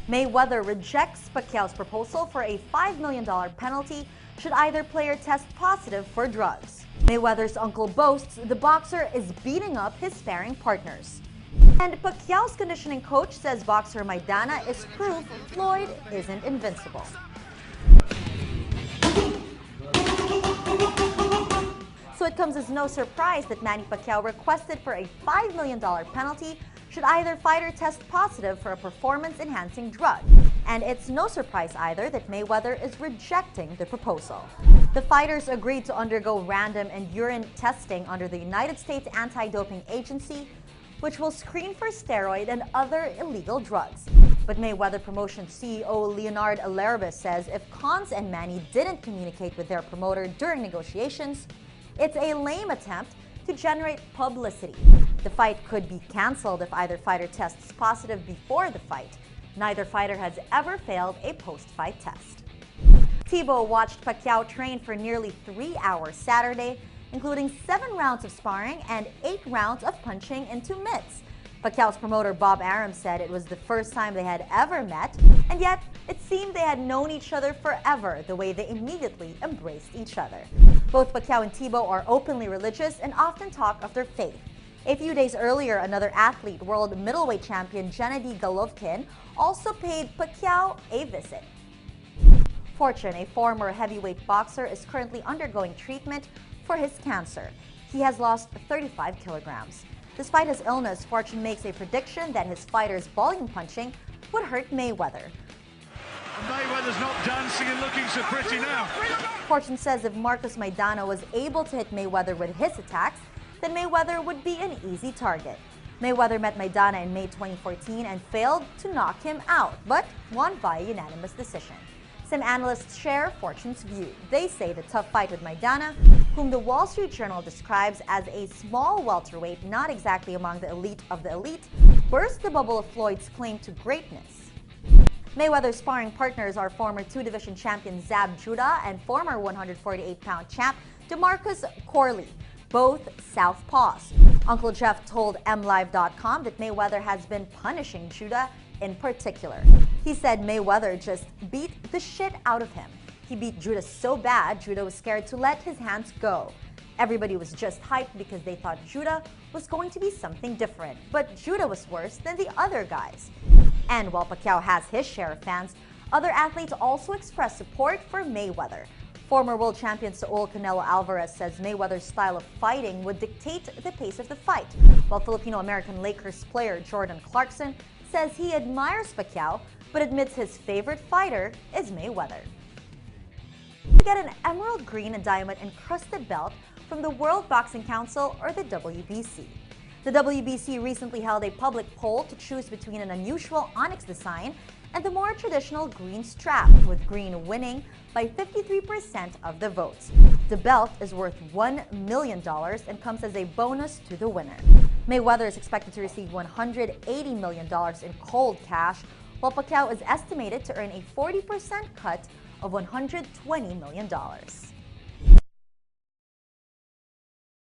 Mayweather rejects Pacquiao's proposal for a $5 million penalty should either player test positive for drugs. Mayweather's uncle boasts the boxer is beating up his sparring partners. And Pacquiao's conditioning coach says boxer Maidana is proof Floyd isn't invincible. So it comes as no surprise that Manny Pacquiao requested for a $5 million penalty should either fighter test positive for a performance-enhancing drug. And it's no surprise either that Mayweather is rejecting the proposal. The fighters agreed to undergo random and urine testing under the United States Anti-Doping Agency, which will screen for steroid and other illegal drugs. But Mayweather Promotion CEO Leonard Alarabis says if Cons and Manny didn't communicate with their promoter during negotiations, it's a lame attempt to generate publicity. The fight could be canceled if either fighter tests positive before the fight. Neither fighter has ever failed a post-fight test. Tebow watched Pacquiao train for nearly 3 hours Saturday, including 7 rounds of sparring and 8 rounds of punching into mitts. Pacquiao's promoter Bob Arum said it was the first time they had ever met, and yet it seemed they had known each other forever the way they immediately embraced each other. Both Pacquiao and Tebow are openly religious and often talk of their faith. A few days earlier, another athlete, world middleweight champion Gennady Golovkin, also paid Pacquiao a visit. Fortune, a former heavyweight boxer, is currently undergoing treatment for his cancer. He has lost 35 kilograms. Despite his illness, Fortune makes a prediction that his fighter's volume punching would hurt Mayweather. Mayweather's not dancing and looking so pretty now. Fortune says if Marcos Maidana was able to hit Mayweather with his attacks, then Mayweather would be an easy target. Mayweather met Maidana in May 2014 and failed to knock him out, but won by unanimous decision. Some analysts share Fortune's view. They say the tough fight with Maidana, whom the Wall Street Journal describes as a small welterweight not exactly among the elite of the elite, burst the bubble of Floyd's claim to greatness. Mayweather's sparring partners are former 2-division champion Zab Judah and former 148-pound champ DeMarcus Corley, both southpaws. Uncle Jeff told MLive.com that Mayweather has been punishing Judah in particular. He said Mayweather just beat the shit out of him. He beat Judah so bad, Judah was scared to let his hands go. Everybody was just hyped because they thought Judah was going to be something different. But Judah was worse than the other guys. And while Pacquiao has his share of fans, other athletes also expressed support for Mayweather. Former world champion Saul Canelo Alvarez says Mayweather's style of fighting would dictate the pace of the fight, while Filipino-American Lakers player Jordan Clarkson says he admires Pacquiao, but admits his favorite fighter is Mayweather. To get an emerald green and diamond encrusted belt from the World Boxing Council or the WBC. The WBC recently held a public poll to choose between an unusual onyx design and the more traditional green strap, with green winning by 53% of the votes. The belt is worth $1 million and comes as a bonus to the winner. Mayweather is expected to receive $180 million in cold cash, while Pacquiao is estimated to earn a 40% cut of $120 million.